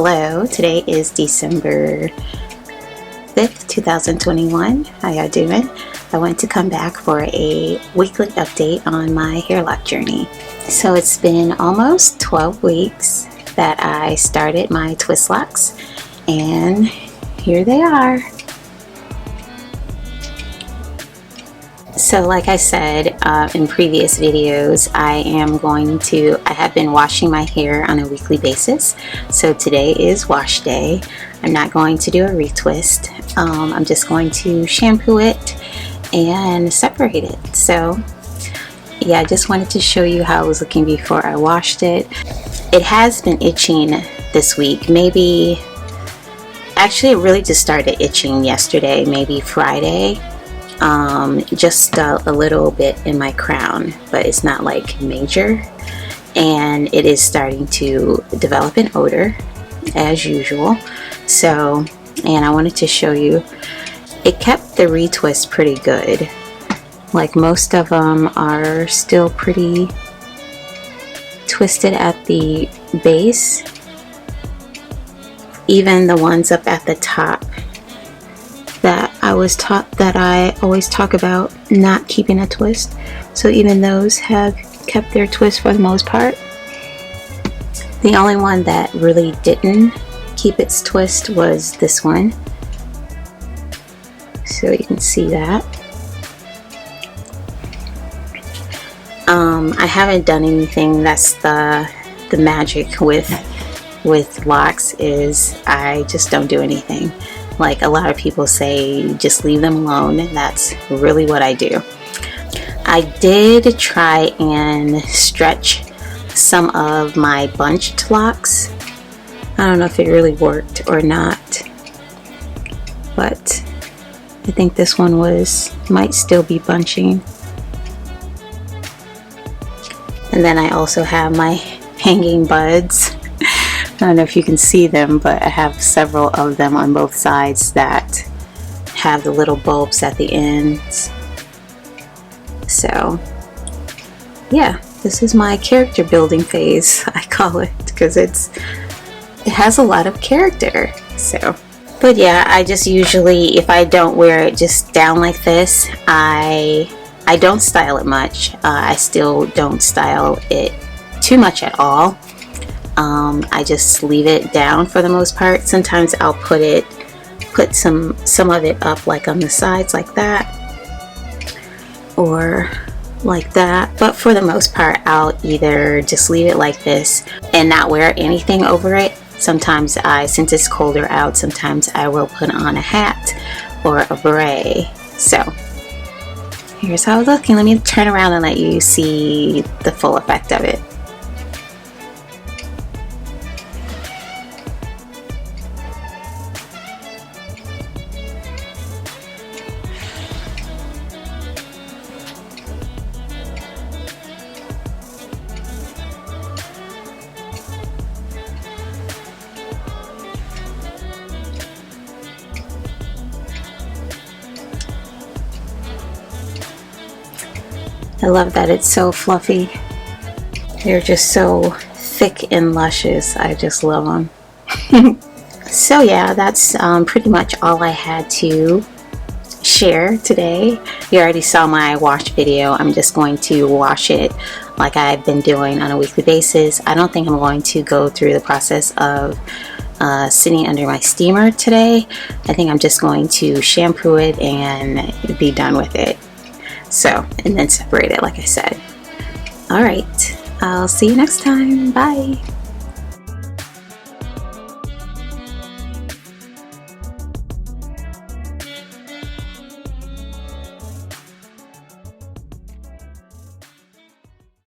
Hello, today is December 5th, 2021. How y'all doing? I want to come back for a weekly update on my hair lock journey. So it's been almost 12 weeks that I started my ThreadLocs, and here they are. So like I said in previous videos, I have been washing my hair on a weekly basis. So today is wash day. I'm not going to do a retwist. I'm just going to shampoo it and separate it. So yeah, I just wanted to show you how it was looking before I washed it. It has been itching this week. Actually it really just started itching yesterday, maybe Friday. Just a little bit in my crown, but it's not like major, and it is starting to develop an odor as usual. So, and I wanted to show you, it kept the retwist pretty good. Like most of them are still pretty twisted at the base, even the ones up at the top that I always talk about not keeping a twist. So even those have kept their twist for the most part. The only one that really didn't keep its twist was this one. So you can see that. I haven't done anything. That's the magic with locks, is I just don't do anything. Like a lot of people say, just leave them alone, and that's really what I do. I did try and stretch some of my bunched locks. I don't know if it really worked or not, but I think this one might still be bunching. And then I also have my hanging buds. I don't know if you can see them, but I have several of them on both sides that have the little bulbs at the ends. So yeah, this is my character building phase, I call it, because it has a lot of character. So, but yeah, I just usually, if I don't wear it just down like this, I don't style it much. I still don't style it too much at all. I just leave it down for the most part. Sometimes I'll put some of it up, like on the sides like that, or like that, but for the most part I'll either just leave it like this and not wear anything over it. Sometimes since it's colder out, sometimes I will put on a hat or a beret. So here's how it's looking. Let me turn around and let you see the full effect of it. I love that it's so fluffy. They're just so thick and luscious. I just love them. So yeah, that's pretty much all I had to share today. You already saw my wash video. I'm just going to wash it like I've been doing on a weekly basis. I don't think I'm going to go through the process of sitting under my steamer today. I think I'm just going to shampoo it and be done with it. So, and then separate it like I said. Alright, I'll see you next time. Bye.